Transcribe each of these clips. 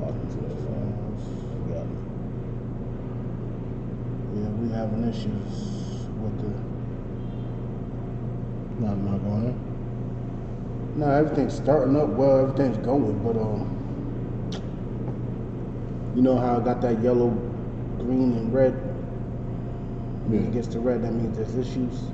Talking to the phones. Yeah. Yeah, we having issues with the. No, I'm not going in. No, everything's starting up well, everything's going, but you know how I got that yellow, green, and red? When it gets to red, that means there's issues.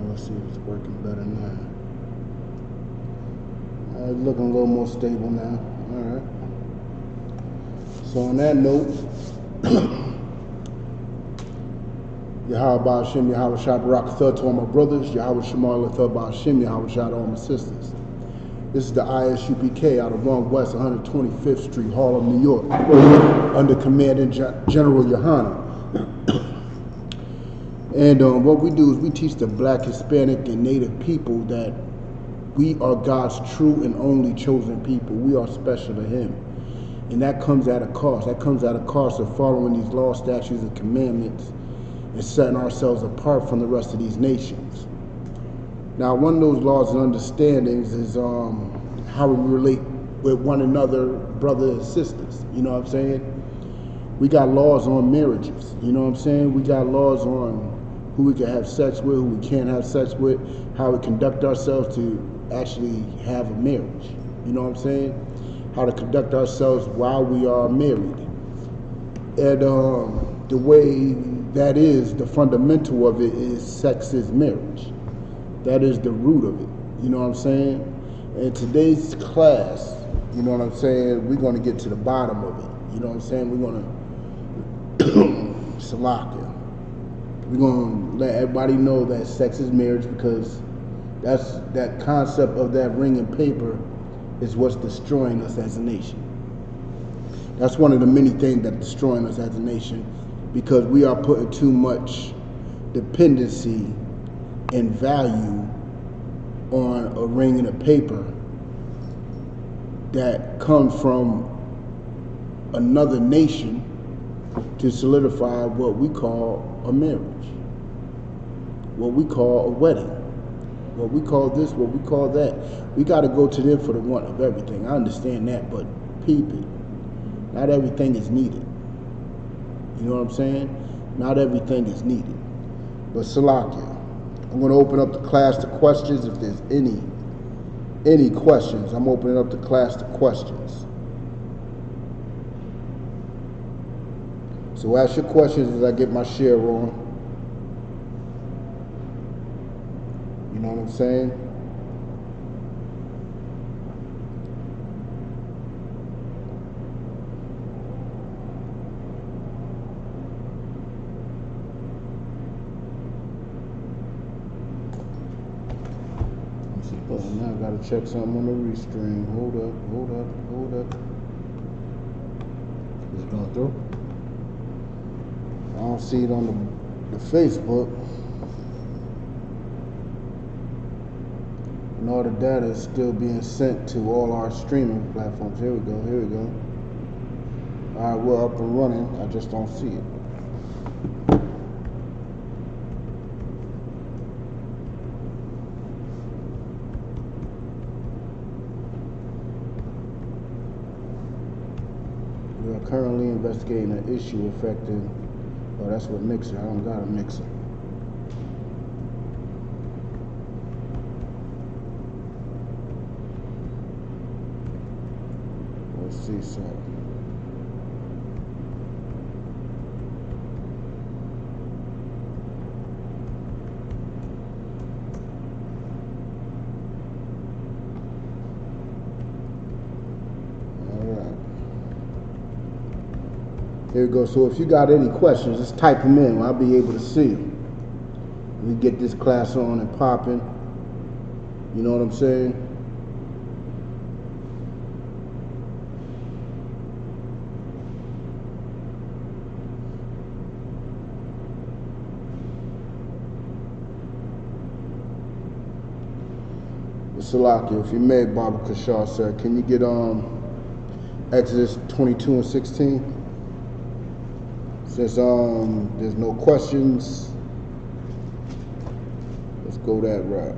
Let's see if it's working better now. It's looking a little more stable now. Alright. So on that note, Yahweh Hashem, Yahweh Shah Barak Thud to all my brothers, Yahweh Shemal Thud Hashem, Yahweh Shah to all my sisters. This is the ISUPK out of 1 West 125th Street, Harlem, New York, under Commandant General Yohana. And what we do is we teach the Black, Hispanic, and Native people that we are God's true and only chosen people. We are special to Him. And that comes at a cost. That comes at a cost of following these laws, statutes, and commandments and setting ourselves apart from the rest of these nations. Now, one of those laws and understandings is how we relate with one another, brothers and sisters. You know what I'm saying? We got laws on marriages. You know what I'm saying? We got laws on who we can have sex with, who we can't have sex with, how we conduct ourselves to actually have a marriage. You know what I'm saying? How to conduct ourselves while we are married. And the way that is, the fundamental of it is sex is marriage. That is the root of it. You know what I'm saying? In today's class, you know what I'm saying, we're going to get to the bottom of it. You know what I'm saying? We're going to Salaka. We're going to let everybody know that sex is marriage, because that concept of that ring and paper is what's destroying us as a nation. That's one of the many things that's destroying us as a nation, because we are putting too much dependency and value on a ring and a paper that comes from another nation to solidify what we call a marriage, what we call a wedding, what we call this, what we call that. We got to go to them for the want of everything. I understand that, but people, not everything is needed. You know what I'm saying? Not everything is needed. But Salakia, I'm going to open up the class to questions. If there's any questions, I'm opening up the class to questions. So ask your questions as I get my share on. You know what I'm saying? Oh, now I gotta check something on the restream. Hold up. Is it going through? I don't see it on the Facebook. And all the data is still being sent to all our streaming platforms. Here we go. All right, we're up and running. I just don't see it. We are currently investigating an issue affecting. Oh, that's what Mixer. I don't got a Mixer. Let's see something. Here we go. So if you got any questions, just type them in. I'll be able to see them. We get this class on and popping. You know what I'm saying? Salakia, if you may, Baba Kashar, sir, can you get Exodus 22 and 16? Since there's no questions, let's go that route.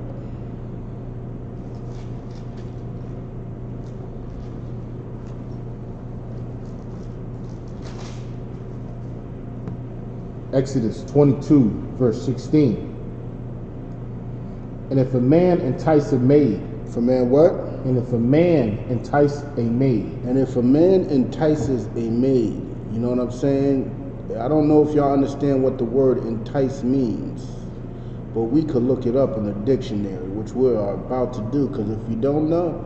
Exodus 22, verse 16. And if a man entice a maid. If a man what? And if a man entice a maid. And if a man entices a maid, you know what I'm saying? I don't know if y'all understand what the word entice means, but we could look it up in the dictionary, which we are about to do, because if you don't know,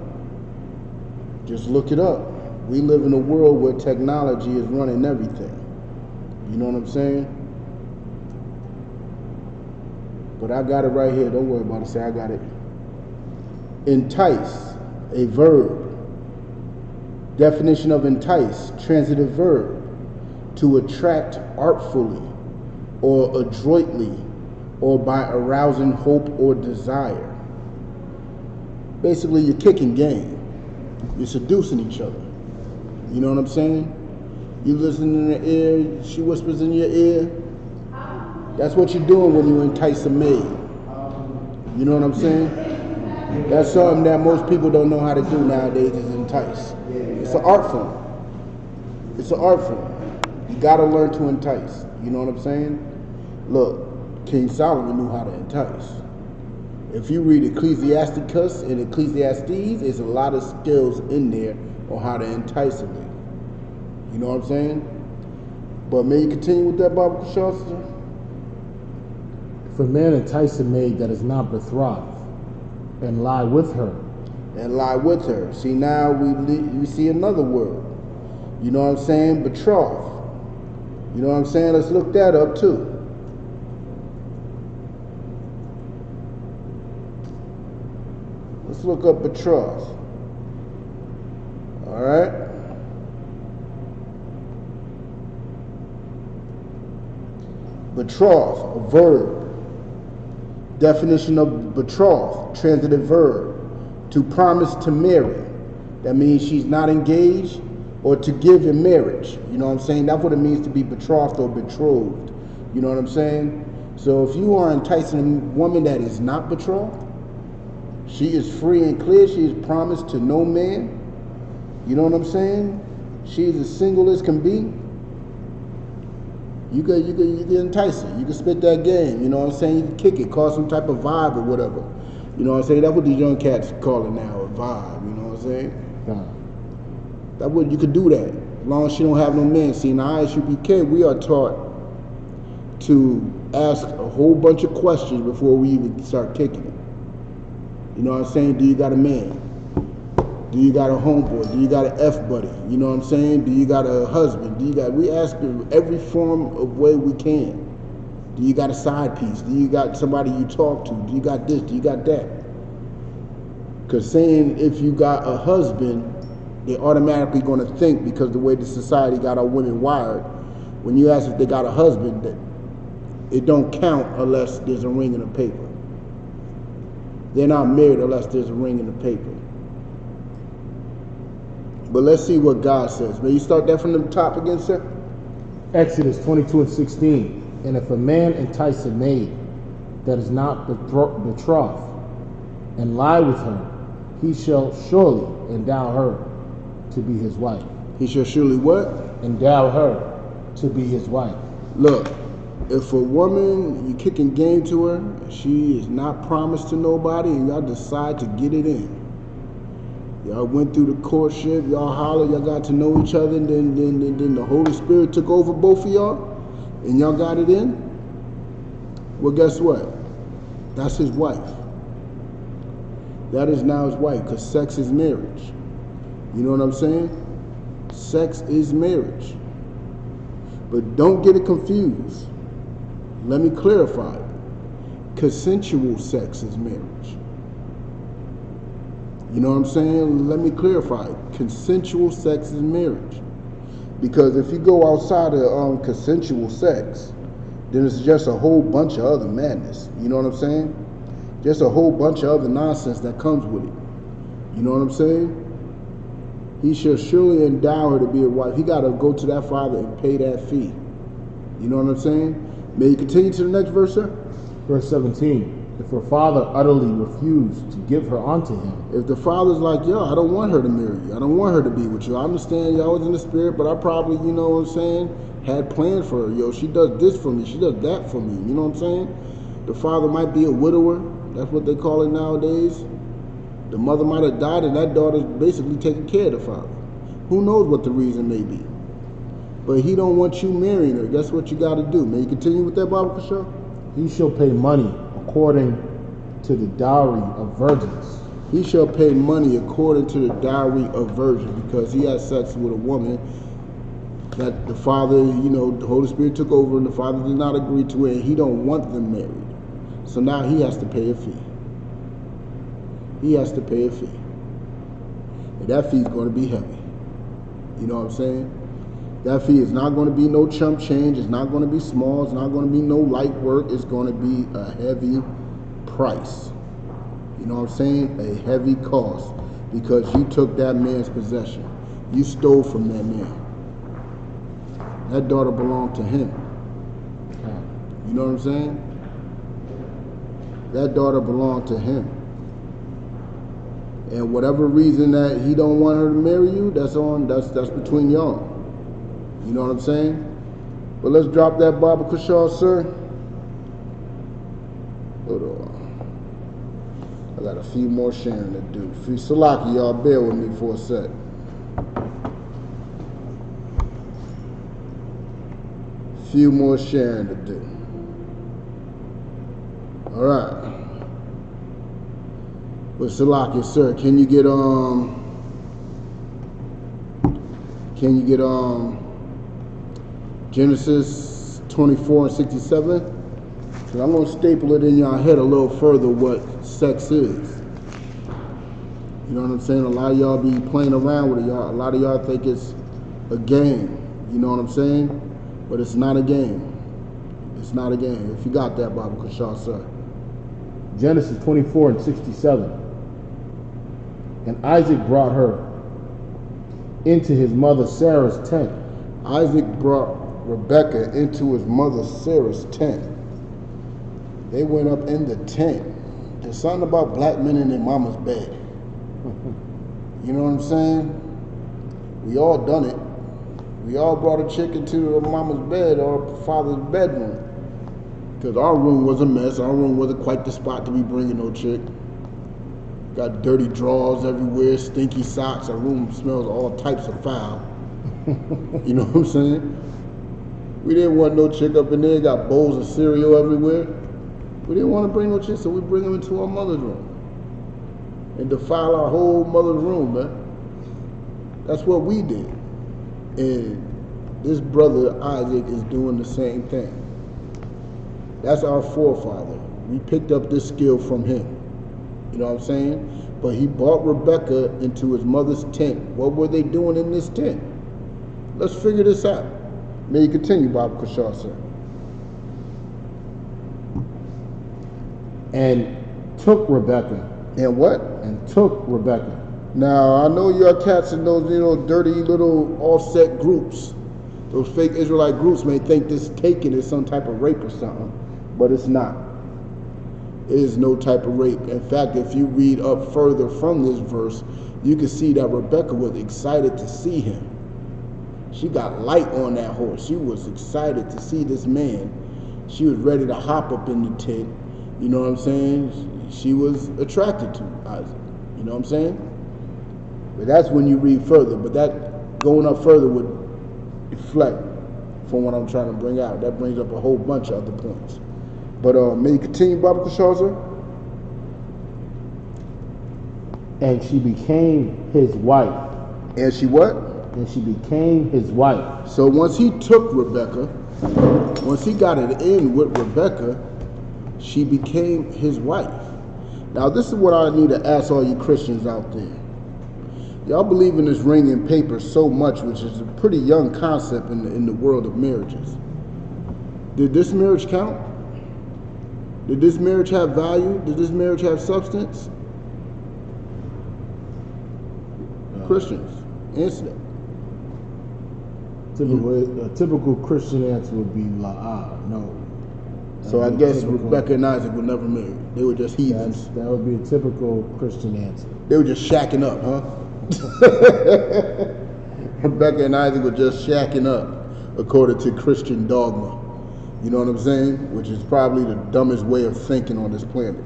just look it up. We live in a world where technology is running everything. You know what I'm saying? But I got it right here. Don't worry about it. Say I got it. Entice, a verb. Definition of entice, transitive verb. To attract artfully or adroitly or by arousing hope or desire. Basically, you're kicking game. You're seducing each other. You know what I'm saying? You listen in her ear, she whispers in your ear. That's what you're doing when you entice a maid. You know what I'm saying? That's something that most people don't know how to do nowadays, is entice. It's an art form. It's an art form. You gotta learn to entice. You know what I'm saying? Look, King Solomon knew how to entice. If you read Ecclesiasticus and Ecclesiastes, there's a lot of skills in there on how to entice a lady. You know what I'm saying? But may you continue with that, Baba Kashar? If a man entice a maid that is not betrothed, and lie with her. And lie with her. See, now we see another word. You know what I'm saying? Betroth. You know what I'm saying? Let's look that up too. Let's look up betroth. All right. Betroth, a verb. Definition of betroth, transitive verb. To promise to marry. That means she's not engaged, or to give in marriage. You know what I'm saying? That's what it means to be betrothed or betrothed. You know what I'm saying? So if you are enticing a woman that is not betrothed, she is free and clear, she is promised to no man. You know what I'm saying? She is as single as can be. You can entice her. You can spit that game. You know what I'm saying? You can kick it, cause some type of vibe or whatever. You know what I'm saying? That's what these young cats call it now, a vibe. You know what I'm saying? Yeah. That would, you could do that as long as she don't have no man. See, in our ISUPK, we are taught to ask a whole bunch of questions before we even start kicking it. You know what I'm saying? Do you got a man? Do you got a homeboy? Do you got an F buddy? You know what I'm saying? Do you got a husband? We ask every form of way we can. Do you got a side piece? Do you got somebody you talk to? Do you got this? Do you got that? Because saying if you got a husband, they're automatically going to think, because the way the society got our women wired, when you ask if they got a husband, that it don't count unless there's a ring in the paper. They're not married unless there's a ring in the paper. But let's see what God says. May you start that from the top again, sir? Exodus 22 and 16. And if a man entice a maid that is not betrothed, and lie with her, he shall surely endow her to be his wife. He shall surely what? Endow her to be his wife. Look, if a woman, you kicking game to her, she is not promised to nobody, and y'all decide to get it in. Y'all went through the courtship, y'all hollered, y'all got to know each other, and then the Holy Spirit took over both of y'all, and y'all got it in. Well, guess what? That's his wife. That is now his wife, because sex is marriage. You know what I'm saying? Sex is marriage. But don't get it confused. Let me clarify it. Consensual sex is marriage. You know what I'm saying? Let me clarify it. Consensual sex is marriage. Because if you go outside of consensual sex, then it's just a whole bunch of other madness. You know what I'm saying? Just a whole bunch of other nonsense that comes with it. You know what I'm saying? He shall surely endow her to be a wife. He got to go to that father and pay that fee. You know what I'm saying? May you continue to the next verse, sir? Verse 17. If her father utterly refused to give her unto him. If the father's like, yo, I don't want her to marry you. I don't want her to be with you. I understand y'all was in the spirit, but I probably, you know what I'm saying, had plans for her. Yo, she does this for me. She does that for me. You know what I'm saying? The father might be a widower. That's what they call it nowadays. The mother might have died and that daughter's basically taking care of the father. Who knows what the reason may be. But he don't want you marrying her. Guess what you got to do? May you continue with that, Baba Kashaw? He shall pay money according to the dowry of virgins. He shall pay money according to the dowry of virgins, because he had sex with a woman that the father, you know, the Holy Spirit took over and the father did not agree to it, and he don't want them married. So now he has to pay a fee. He has to pay a fee. And that fee is going to be heavy. You know what I'm saying? That fee is not going to be no chump change. It's not going to be small. It's not going to be no light work. It's going to be a heavy price. You know what I'm saying? A heavy cost. Because you took that man's possession. You stole from that man. That daughter belonged to him. You know what I'm saying? That daughter belonged to him. And whatever reason that he don't want her to marry you, that's between y'all. You know what I'm saying? But let's drop that Baba Kashaw, sir. Hold on. I got a few more sharing to do. Salaki, y'all bear with me for a sec. Few more sharing to do. All right. But Salaki, sir, can you get Genesis 24 and 67? Because I'm going to staple it in your head a little further what sex is. You know what I'm saying? A lot of y'all be playing around with it. A lot of y'all think it's a game. You know what I'm saying? But it's not a game. It's not a game. If you got that, Baba Kashaw, sir. Genesis 24 and 67. And Isaac brought her into his mother Sarah's tent. Isaac brought Rebekah into his mother Sarah's tent. They went up in the tent. There's something about black men in their mama's bed. You know what I'm saying? We all done it. We all brought a chick into her mama's bed or father's bedroom. Because our room was a mess. Our room wasn't quite the spot to be bringing no chick. Got dirty drawers everywhere, stinky socks. Our room smells all types of foul. You know what I'm saying? We didn't want no chick up in there. Got bowls of cereal everywhere. We didn't want to bring no chick, so we bring them into our mother's room and defile our whole mother's room, man. That's what we did. And this brother Isaac is doing the same thing. That's our forefather. We picked up this skill from him. You know what I'm saying? But he brought Rebekah into his mother's tent. What were they doing in this tent? Let's figure this out. May you continue, Baba Kashaw, sir. And took Rebekah. And what? And took Rebekah. Now, I know your cats in those, dirty little offset groups. Those fake Israelite groups may think this taking is some type of rape or something, but it's not. It is no type of rape. In fact, if you read up further from this verse, you can see that Rebekah was excited to see him. She got light on that horse. She was excited to see this man. She was ready to hop up in the tent. You know what I'm saying? She was attracted to Isaac. You know what I'm saying? But that's when you read further. But that going up further would deflect from what I'm trying to bring out. That brings up a whole bunch of other points. But may you continue, Baba Kashaw, sir? And she became his wife. And she what? and she became his wife. So once he took Rebekah, once he got it in with Rebekah, she became his wife. Now this is what I need to ask all you Christians out there. Y'all believe in this ring and paper so much, which is a pretty young concept in the world of marriages. Did this marriage count? Did this marriage have value? Did this marriage have substance? Christians, answer that. A typical Christian answer would be no. So I guess Rebekah and Isaac were never married. They were just heathens. That would be a typical Christian answer. They were just shacking up, huh? Rebekah and Isaac were just shacking up, according to Christian dogma. You know what I'm saying? Which is probably the dumbest way of thinking on this planet.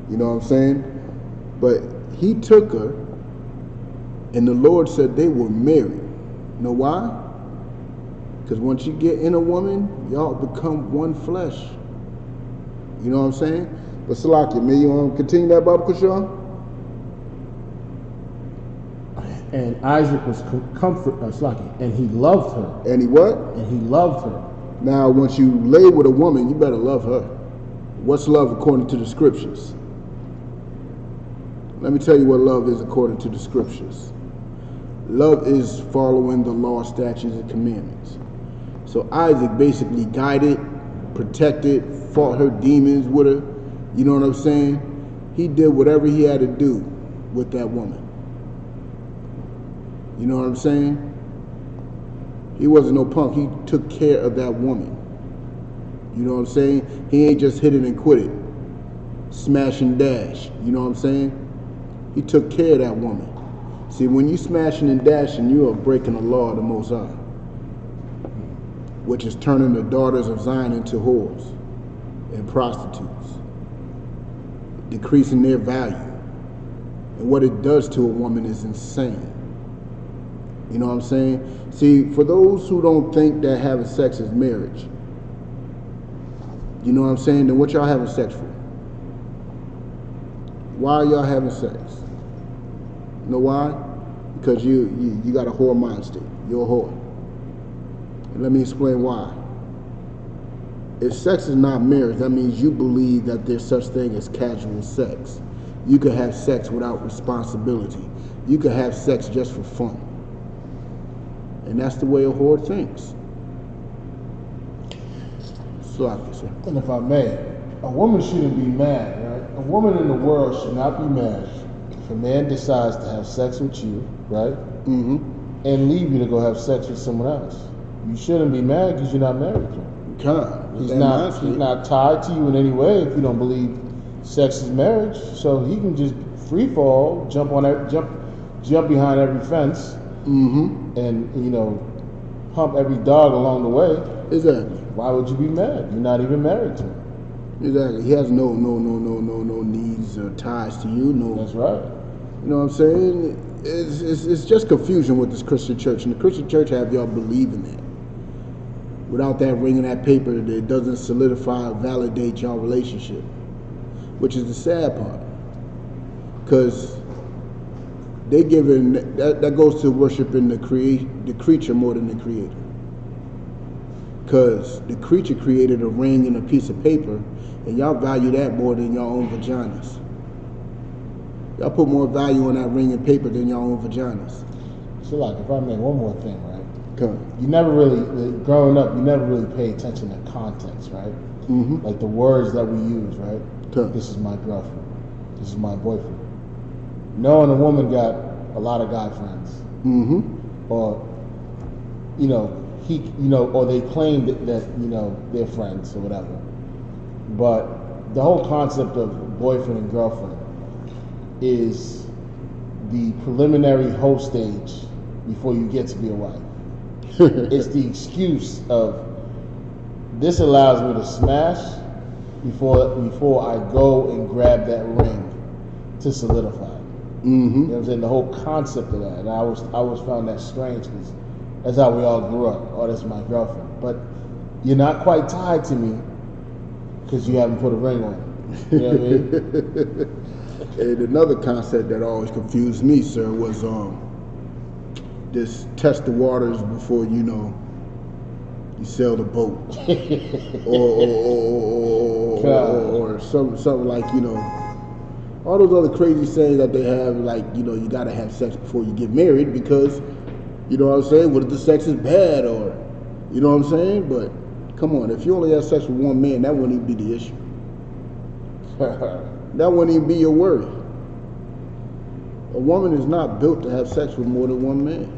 You know what I'm saying? But he took her, and the Lord said they were married. You know why? Because once you get in a woman, y'all become one flesh. You know what I'm saying? But Salakia, may you want to continue that, Baba Kushal? And Isaac was Salakia, and he loved her. And he what? And he loved her. Now, once you lay with a woman, you better love her. What's love according to the scriptures? Let me tell you what love is according to the scriptures. Love is following the law, statutes, and commandments. So Isaac basically guided, protected, fought her demons with her. You know what I'm saying? He did whatever he had to do with that woman. You know what I'm saying? He wasn't no punk. He took care of that woman. You know what I'm saying? He ain't just hit it and quit it. Smash and dash. You know what I'm saying? He took care of that woman. See, when you smashing and dashing, you are breaking the law of the Most High, which is turning the daughters of Zion into whores and prostitutes, decreasing their value. And what it does to a woman is insane. You know what I'm saying? See, for those who don't think that having sex is marriage, you know what I'm saying? Then what y'all having sex for? Why are y'all having sex? You know why? Because you got a whore mind state. You're a whore. And let me explain why. If sex is not marriage, that means you believe that there's such thing as casual sex. You could have sex without responsibility. You could have sex just for fun. And that's the way a whore thinks. Sir. And if I may, a woman shouldn't be mad, right? A woman in the world should not be mad if a man decides to have sex with you, right? Mm-hmm. And leave you to go have sex with someone else. You shouldn't be mad because you're not married to him. He's not tied to you in any way if you don't believe sex is marriage. So he can just free fall, jump behind every fence, mm-hmm. and hump every dog along the way. Exactly. Why would you be mad? You're not even married to him. Exactly. He has no needs or ties to you. No. That's right. You know what I'm saying? It's just confusion with this Christian church, and the Christian church have y'all believing that. Without that ring and that paper, it doesn't solidify or validate y'all relationship, which is the sad part. Because they giving that goes to worshiping the creature more than the creator. Because the creature created a ring and a piece of paper, and y'all value that more than your own vaginas. Y'all put more value on that ring and paper than your own vaginas. So, like, if I make one more thing, right? Come. You never really, growing up, you never really pay attention to context, right? Mm-hmm. Like the words that we use, right? Come. This is my girlfriend. This is my boyfriend. Knowing a woman got a lot of guy friends, mm-hmm. or or they claim that they're friends or whatever. But the whole concept of boyfriend and girlfriend is the preliminary hoe stage before you get to be a wife. It's the excuse of this allows me to smash before I go and grab that ring to solidify. Mm-hmm. You know what I'm saying? The whole concept of that. And I always found that strange because that's how we all grew up. Oh, that's my girlfriend. But you're not quite tied to me because you haven't put a ring on. You know what I mean? And another concept that always confused me, sir, was just test the waters before you sail the boat, or something like all those other crazy sayings that they have, like you gotta have sex before you get married because you know what I'm saying. What if the sex is bad, or you know what I'm saying? But come on, if you only have sex with one man, that wouldn't even be the issue. That wouldn't even be your worry. A woman is not built to have sex with more than one man.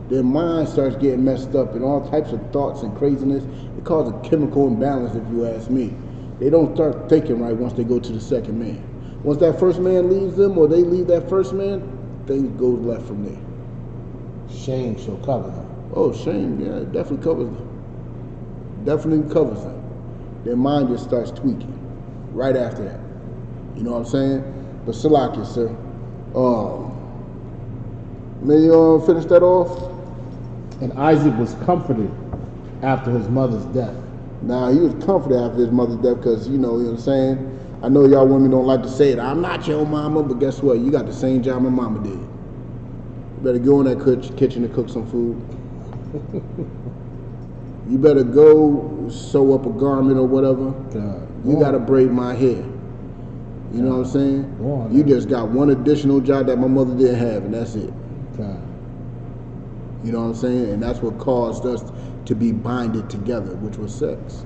Their mind starts getting messed up and all types of thoughts and craziness. It causes a chemical imbalance, if you ask me. They don't start thinking right once they go to the second man. Once that first man leaves them, or they leave that first man, things go left from there. Shame shall cover them. Oh, shame, yeah, it definitely covers them. Definitely covers them. Their mind just starts tweaking right after that. You know what I'm saying? But Salakia, sir. May you finish that off? And Isaac was comforted after his mother's death. Now, he was comforted after his mother's death because, you know what I'm saying? I know y'all women don't like to say it. I'm not your mama, but guess what? You got the same job my mama did. You better go in that kitchen and cook some food. You better go sew up a garment or whatever. You got to braid my hair. You know what I'm saying? You just got one additional job that my mother didn't have, and that's it. You know what I'm saying? And that's what caused us to be binded together, which was sex.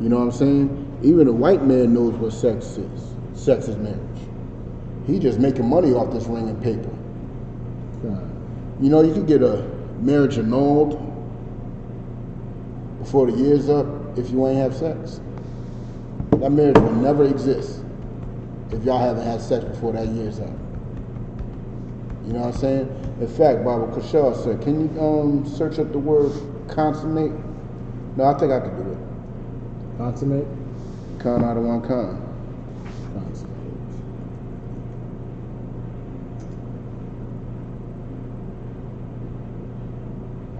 You know what I'm saying? Even a white man knows what sex is. Sex is marriage. He just making money off this ring and paper. You know, you can get a marriage annulled before the year's up if you ain't have sex. That marriage will never exist if y'all haven't had sex before that year's up. You know what I'm saying? In fact, Bible Kashal said, can you search up the word consummate? No, I think I can do it. Consummate? Con out of one con. Consummate.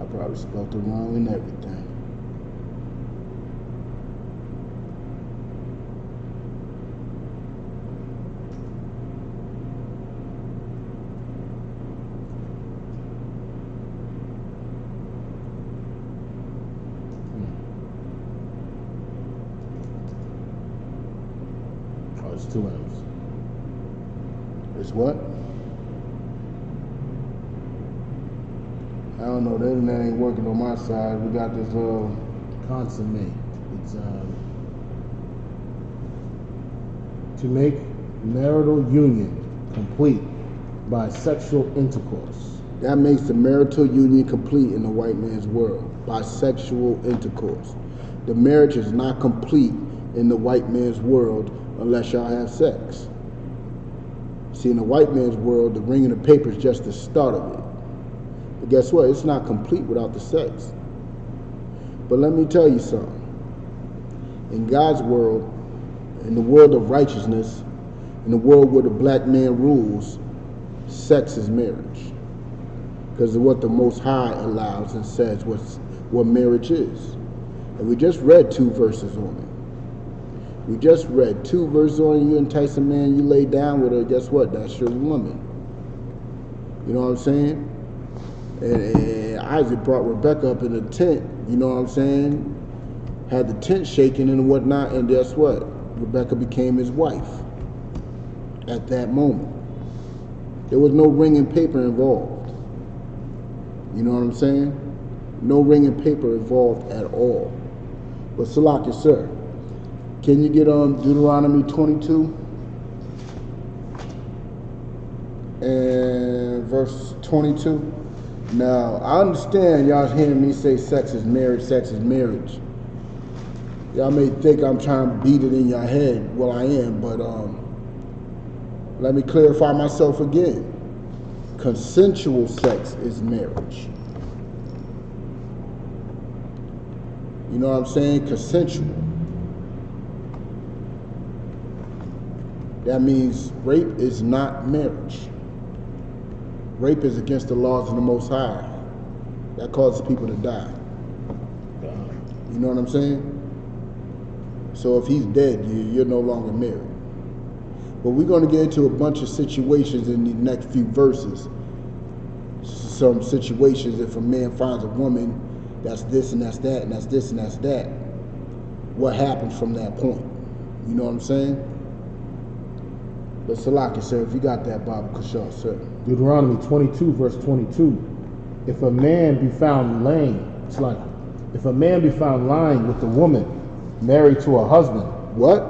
I probably spelled it wrong and everything. It's 2 M's. It's what? I don't know. The internet ain't working on my side. We got this Consummate. It's to make marital union complete by sexual intercourse. That makes the marital union complete in the white man's world by sexual intercourse. The marriage is not complete in the white man's world unless y'all have sex. See, in the white man's world, the ring and the paper is just the start of it. But guess what? It's not complete without the sex. But let me tell you something. In God's world, in the world of righteousness, in the world where the black man rules, sex is marriage. Because of what the Most High allows and says what marriage is. And we just read 2 verses on it. We just read 2 verses on you entice a man, you lay down with her, guess what? That's your woman. You know what I'm saying? And Isaac brought Rebecca up in the tent, you know what I'm saying? Had the tent shaking and whatnot, and guess what? Rebecca became his wife at that moment. There was no ring and paper involved. You know what I'm saying? No ring and paper involved at all. But Salakia, sir, can you get on Deuteronomy 22 and verse 22? Now, I understand y'all hearing me say sex is marriage, sex is marriage. Y'all may think I'm trying to beat it in your head. Well, I am, but let me clarify myself again. Consensual sex is marriage. You know what I'm saying? Consensual. That means rape is not marriage. Rape is against the laws of the Most High. That causes people to die. You know what I'm saying? So if he's dead, you're no longer married. But we're going to get into a bunch of situations in the next few verses some situations, if a man finds a woman that's this and that's that, and that's this and that's that, what happens from that point? You know what I'm saying? But Salaki, sir, if you got that, Baba Kushal, sir. Deuteronomy 22, verse 22. If a man be found lying, it's like, if a man be found lying with a woman married to a husband. What?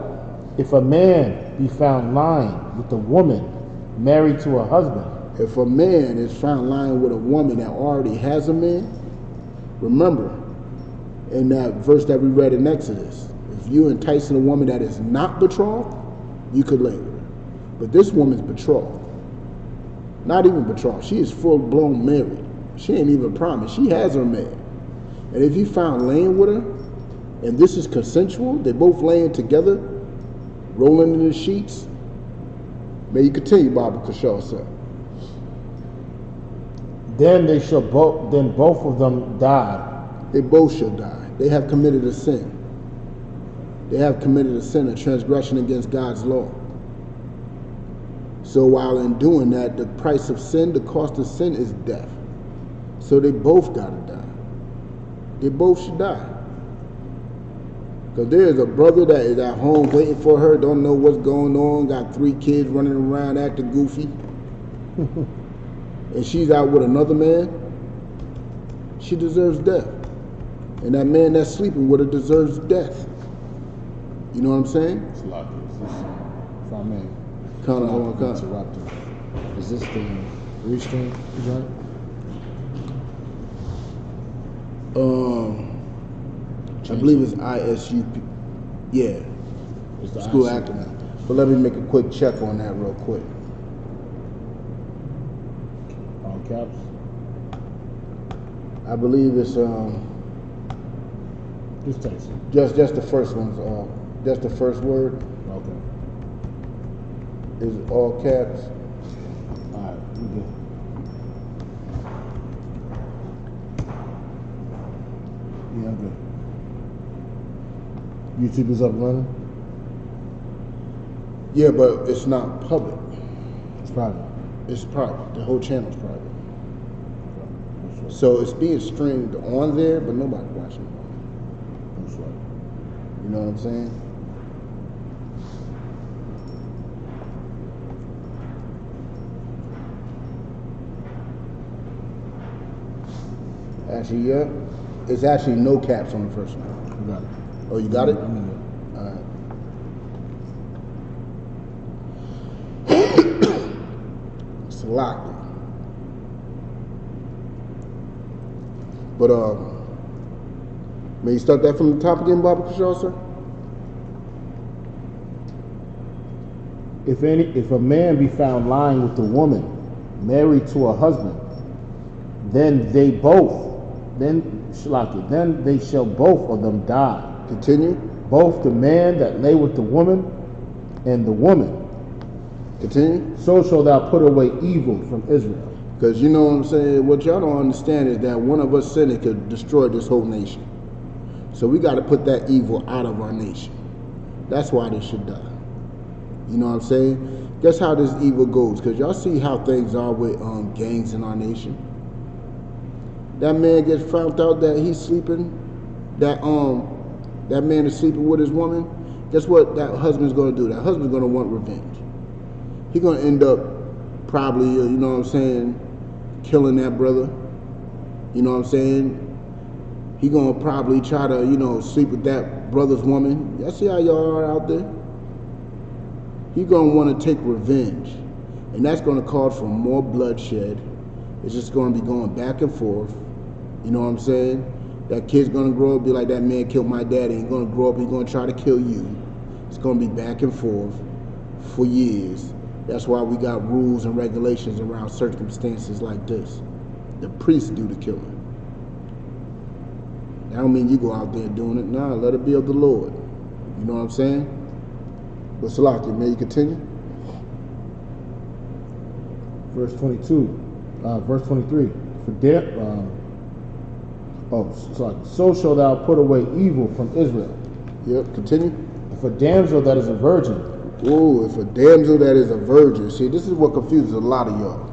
If a man be found lying with a woman married to a husband. If a man is found lying with a woman that already has a man, remember, in that verse that we read in Exodus, if you enticing a woman that is not betrothed, you could lay with her. But this woman's betrothed. Not even betrothed. She is full-blown married. She ain't even promised. She has her man. And if you found laying with her, and this is consensual, they both laying together, rolling in the sheets, may you continue, Baba Kushal, sir. Then both of them die. They both shall die. They have committed a sin. They have committed a sin, a transgression against God's law. So while in doing that, the price of sin, the cost of sin is death. So they both got to die. They both should die. Because there is a brother that is at home waiting for her, don't know what's going on, got 3 kids running around acting goofy. And she's out with another man. She deserves death. And that man that's sleeping with her deserves death. You know what I'm saying? It's a lot. If I may. Hold on. Interrupted. Is this the restream joint? I believe it's ISUP. Yeah. It's the School ISUP. acronym. But let me make a quick check on that real quick. All caps. I believe it's Just text it. just the first one's just the first word Okay. is all caps. All right. We good. Yeah, I'm good. YouTube is up and running. Yeah, but it's not public. It's private. It's private. The whole channel's private. Okay. So it's being streamed on there, but nobody's watching it. That's right. You know what I'm saying? Actually, yeah. It's actually no caps on the first one. You got it. Oh, you got it? I'm in All right. It's locked. But may you start that from the top again, Baba Kushal, sir? If a man be found lying with a woman married to a husband, then they shall both of them die. Continue. Both the man that lay with the woman and the woman. Continue. So shall thou put away evil from Israel. Because you know what I'm saying? What y'all don't understand is that one of us sinning could destroy this whole nation. So we got to put that evil out of our nation. That's why they should die. You know what I'm saying? Guess how this evil goes? Because y'all see how things are with gangs in our nation. That man gets found out that he's sleeping, that man is sleeping with his woman. Guess what that husband's going to do? That husband's going to want revenge. He's going to end up probably, you know what I'm saying, killing that brother. You know what I'm saying? He's going to probably try to, sleep with that brother's woman. Y'all see how y'all are out there? He's going to want to take revenge. And that's going to cause for more bloodshed. It's just going to be going back and forth. You know what I'm saying? That kid's going to grow up, be like, that man killed my daddy. He's going to grow up, he's going to try to kill you. It's going to be back and forth for years. That's why we got rules and regulations around circumstances like this. The priests do the killing. That don't mean you go out there doing it. Nah, let it be of the Lord. You know what I'm saying? But Salaki, may you continue? Verse 22. Verse 23. So shall thou put away evil from Israel. Yep, continue. If a damsel that is a virgin. Oh, if a damsel that is a virgin. See, this is what confuses a lot of y'all.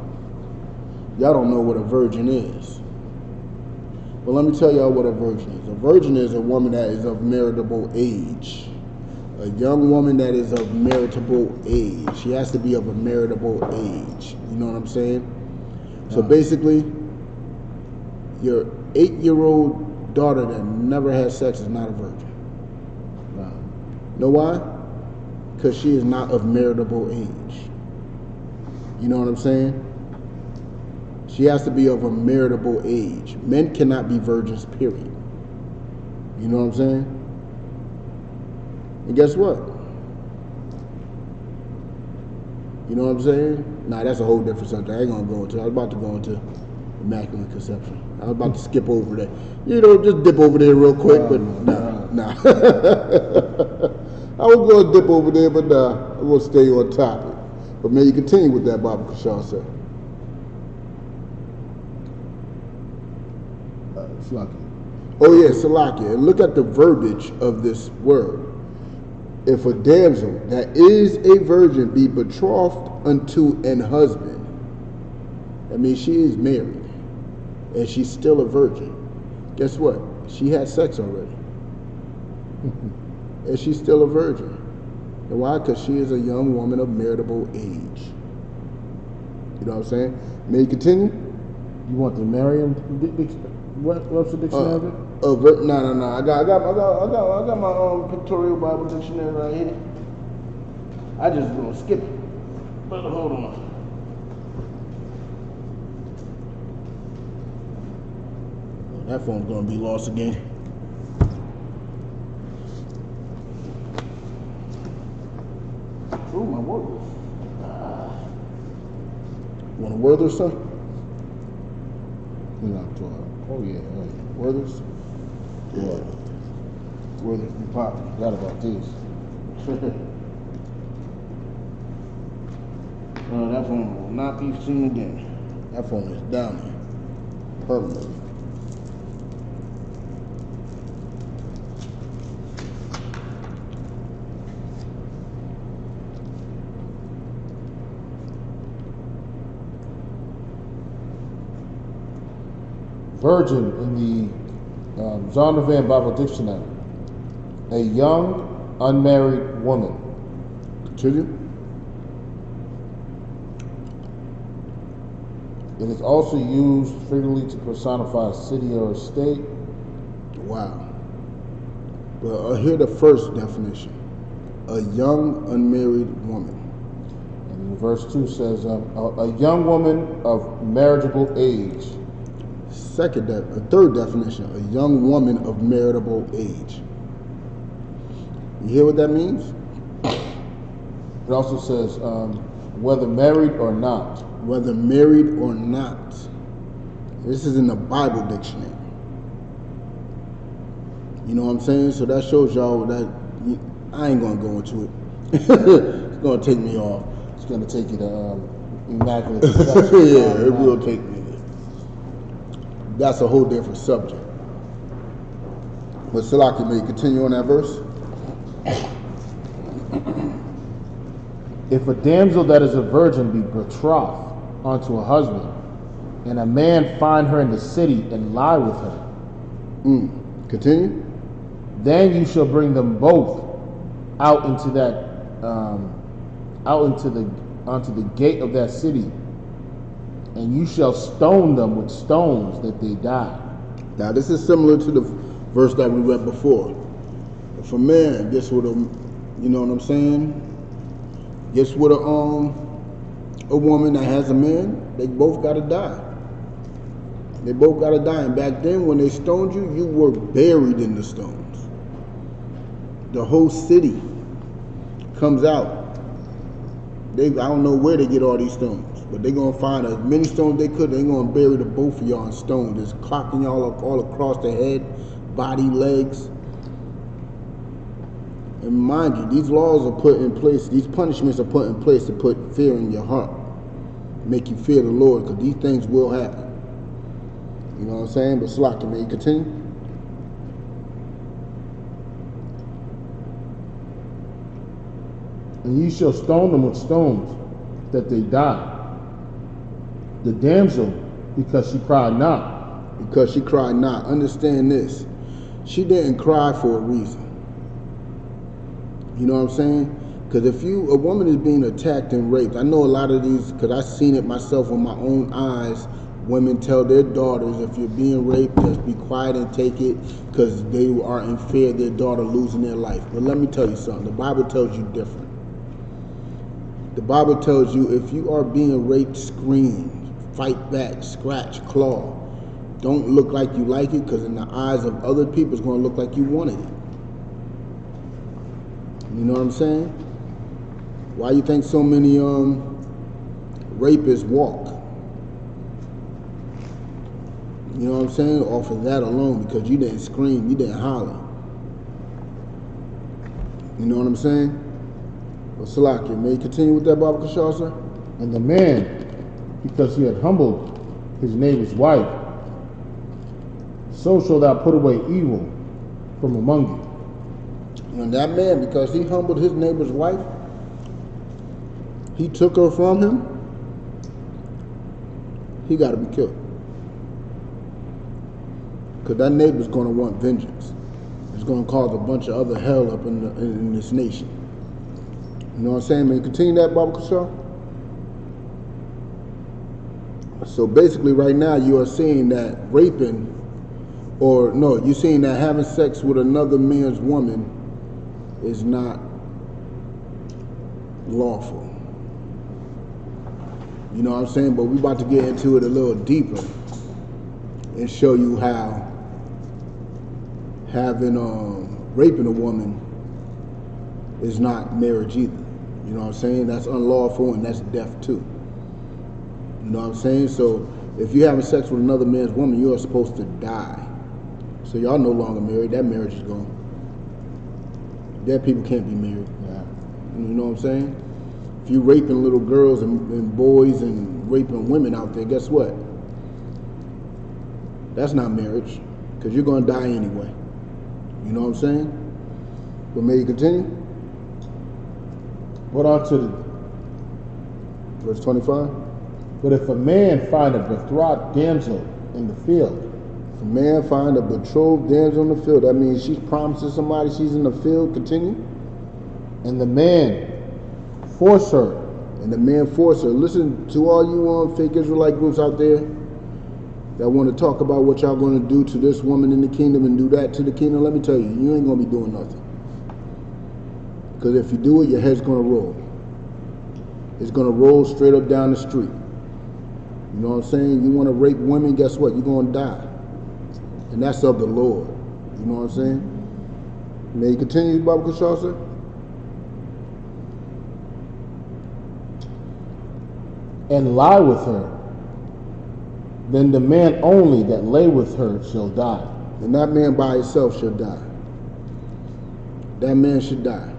Y'all don't know what a virgin is. Well, let me tell y'all what a virgin is. A virgin is a woman that is of marriageable age. A young woman that is of marriageable age. She has to be of a marriageable age. You know what I'm saying? So basically, your 8-year-old daughter that never had sex is not a virgin. Wow. Know why? Because she is not of marriageable age. You know what I'm saying? She has to be of a marriageable age. Men cannot be virgins, period. You know what I'm saying? And guess what? You know what I'm saying? Nah, that's a whole different subject. I ain't gonna go into it. I was about to go into Immaculate Conception. I was about to skip over that. You know, just dip over there real quick, but nah. I was gonna dip over there, but nah. I'm gonna stay on topic. But may you continue with that, Baba Kashaw said. Salakia. Oh yeah, Salakia. And look at the verbiage of this word. If a damsel that is a virgin be betrothed unto an husband, that means she is married and she's still a virgin. Guess what? She had sex already. And she's still a virgin. And why? Because she is a young woman of marriageable age. You know what I'm saying? May you continue? You want the Merriam Webster dictionary? No. I got my pictorial Bible dictionary right here. I just gonna skip it. But hold on. That phone's gonna be lost again. Oh my word. Want a word or something? Oh yeah. Werther's? Yeah. Werther's be popping. Forgot about this. That phone will not be seen again. That phone is down there. Permanently. Virgin in the Zondervan Bible Dictionary. A young, unmarried woman. Continue. It is also used figuratively to personify a city or a state. Wow. Well, hear the first definition. A young, unmarried woman. And verse 2 says, a young woman of marriageable age. A third definition, a young woman of marriageable age. You hear what that means? It also says, whether married or not. Whether married or not. This is in the Bible dictionary. You know what I'm saying? So that shows y'all that I ain't gonna go into it. It's gonna take me off. It's gonna take you to Immaculate Conception. Yeah, it will take me there. That's a whole different subject. But Salaki, may you continue on that verse? If a damsel that is a virgin be betrothed unto a husband, and a man find her in the city and lie with her, Continue. then you shall bring them both out into onto the gate of that city, and you shall stone them with stones that they die. Now this is similar to the verse that we read before. If a man gets with a, you know what I'm saying, gets with a woman that has a man, they both gotta die. They both gotta die. And back then when they stoned you, you were buried in the stones. The whole city comes out. I don't know where they get all these stones, but they're gonna find as many stones they could. They're gonna bury the both of y'all in stones, just clocking y'all up all across the head, body, legs. And mind you, these laws are put in place, these punishments are put in place to put fear in your heart, make you fear the Lord, because these things will happen. You know what I'm saying? But Salaki, may you continue? And ye shall stone them with stones that they die. The damsel because she cried not. Because she cried not. Understand this. She didn't cry for a reason. You know what I'm saying? Because if a woman is being attacked and raped, I know a lot of these, because I've seen it myself with my own eyes, women tell their daughters, if you're being raped, just be quiet and take it, because they are in fear of their daughter losing their life. But let me tell you something. The Bible tells you different. The Bible tells you if you are being raped, scream, fight back, scratch, claw. Don't look like you like it, because in the eyes of other people, it's going to look like you wanted it. You know what I'm saying? Why you think so many rapists walk? You know what I'm saying? Off of that alone, because you didn't scream, you didn't holler. You know what I'm saying? Well, Salakia, may you continue with that, Baba Kashar, sir? And the man, because he had humbled his neighbor's wife, so shall thou put away evil from among you. And that man, because he humbled his neighbor's wife, he took her from him, he got to be killed. Because that neighbor's going to want vengeance. It's going to cause a bunch of other hell up in this nation. You know what I'm saying? May you continue that, Baba Kashar? So basically right now you are seeing that raping, or no, you're seeing that having sex with another man's woman is not lawful. You know what I'm saying? But we're about to get into it a little deeper and show you how having raping a woman is not marriage either. You know what I'm saying? That's unlawful and that's death too. You know what I'm saying? So if you're having sex with another man's woman, you are supposed to die. So y'all no longer married. That marriage is gone. Dead people can't be married. Yeah. You know what I'm saying? If you're raping little girls and boys and raping women out there, guess what? That's not marriage, because you're going to die anyway. You know what I'm saying? But may you continue? What on to the Verse 25. But if a man find a betrothed damsel in the field, If a man find a betrothed damsel in the field, that means she's promising somebody she's in the field. Continue. and the man force her, And the man force her. Listen to all you fake Israelite groups out there that want to talk about what y'all going to do to this woman in the kingdom and do that to the kingdom. Let me tell you, you ain't going to be doing nothing. Because if you do it, your head's going to roll. It's going to roll straight up down the street. You know what I'm saying? You want to rape women, guess what? You're going to die. And that's of the Lord. You know what I'm saying? May you continue, Baba Kashar, sir? and lie with her, then the man only that lay with her shall die. And that man by himself shall die. That man should die.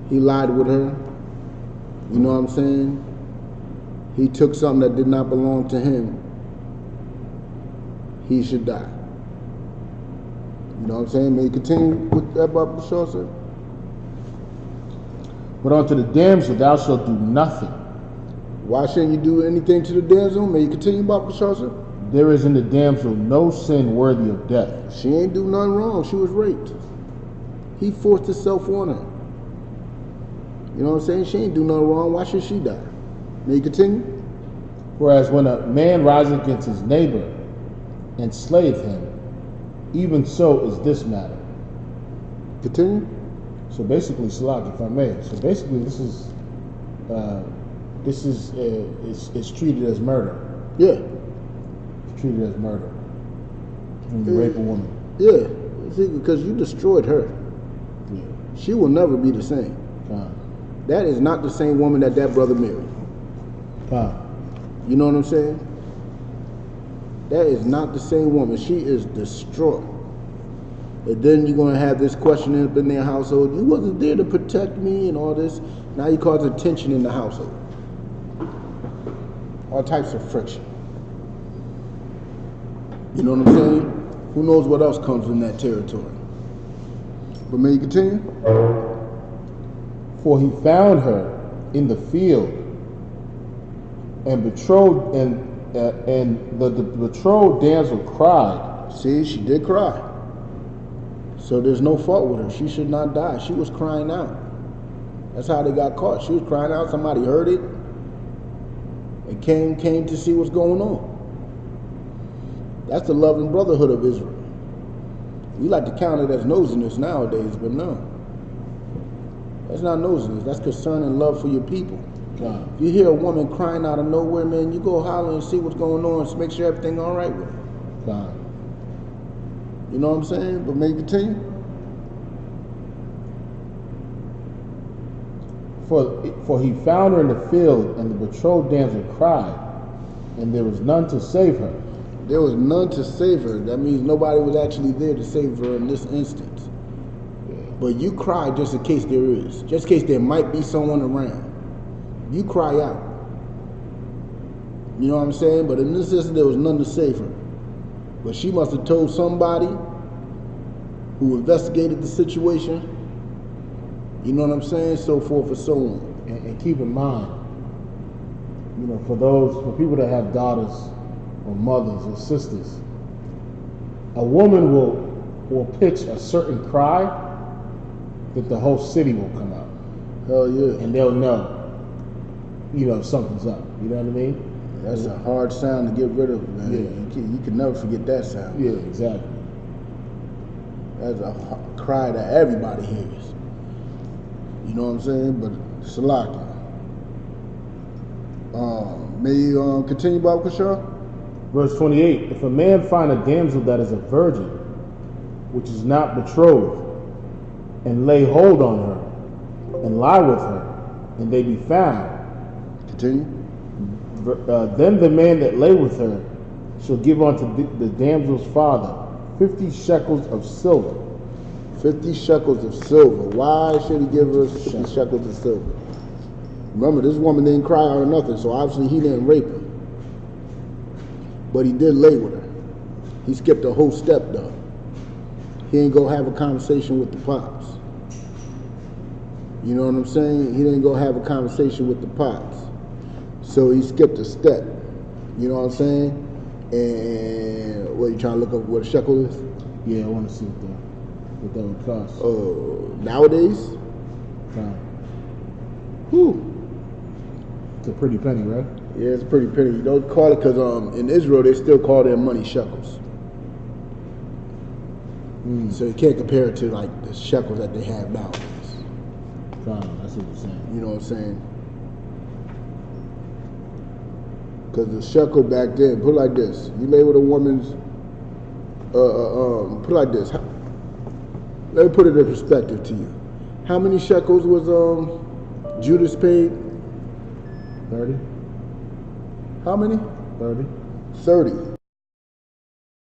He lied with her. You know what I'm saying? He took something that did not belong to him. He should die. You know what I'm saying? May you continue with that, Baba Kashar, sir? But unto the damsel thou shalt do nothing. Why shouldn't you do anything to the damsel? May you continue, Baba Kashar, sir? There is in the damsel no sin worthy of death. She ain't do nothing wrong. She was raped. He forced himself on her. You know what I'm saying? She ain't do nothing wrong. Why should she die? May you continue? Whereas when a man rises against his neighbor and slayeth him, even so is this matter. Continue? So basically, Salak, if I may, so basically this is it's treated as murder. Yeah. It's treated as murder when you rape a woman. Yeah. See, because you destroyed her. Yeah. She will never be the same. That is not the same woman that brother married. You know what I'm saying? That is not the same woman. She is destroyed. And then you're going to have this question up in their household. You wasn't there to protect me and all this. Now you cause tension in the household. All types of friction. You know what I'm saying? Who knows what else comes in that territory. But may you continue? For he found her in the field And the betrothed damsel cried. See, she did cry. So there's no fault with her. She should not die. She was crying out. That's how they got caught. She was crying out. Somebody heard it and came to see what's going on. That's the love and brotherhood of Israel. We like to count it as nosiness nowadays, but no. That's not nosiness. That's concern and love for your people. God. If you hear a woman crying out of nowhere, man, you go holler and see what's going on and make sure everything all right with her. God. You know what I'm saying? But may continue. For he found her in the field, and the betrothed damsel cried, and there was none to save her. There was none to save her. That means nobody was actually there to save her in this instance. But you cry just in case there is. Just in case there might be someone around. You cry out. You know what I'm saying? But in this instance, there was none to save her. But she must have told somebody who investigated the situation. You know what I'm saying? So forth and so on. And keep in mind, you know, for people that have daughters or mothers or sisters, a woman will pitch a certain cry that the whole city will come out. Hell yeah. And they'll know, you know, something's up. You know what I mean? That's a hard sound to get rid of, man. Yeah. You can never forget that sound. Yeah, exactly. That's a cry that everybody hears. You know what I'm saying? But Salaki. May you continue, Bob Kashar? Verse 28, if a man find a damsel that is a virgin, which is not betrothed, and lay hold on her, and lie with her, and they be found, Continue. then the man that lay with her shall give unto the damsel's father 50 shekels of silver. 50 shekels of silver. Why should he give her 50 shekels of silver? Remember, this woman didn't cry out or nothing, so obviously he didn't rape her. But he did lay with her. He skipped a whole step, though. He ain't go have a conversation with the pops. You know what I'm saying? He didn't go have a conversation with the pops. So he skipped a step. You know what I'm saying? And what, you trying to look up what a shekel is? Yeah, I want to see what that would cost. Nowadays? Whew. It's a pretty penny, right? Yeah, it's a pretty penny. You don't call it because in Israel they still call their money shekels. So you can't compare it to like the shekels that they have nowadays. That's what you're saying. You know what I'm saying? Because the shekel back then, put it like this: you lay with a woman's, put it like this. Let me put it in perspective to you. How many shekels was Judas paid? 30. How many? 30. 30.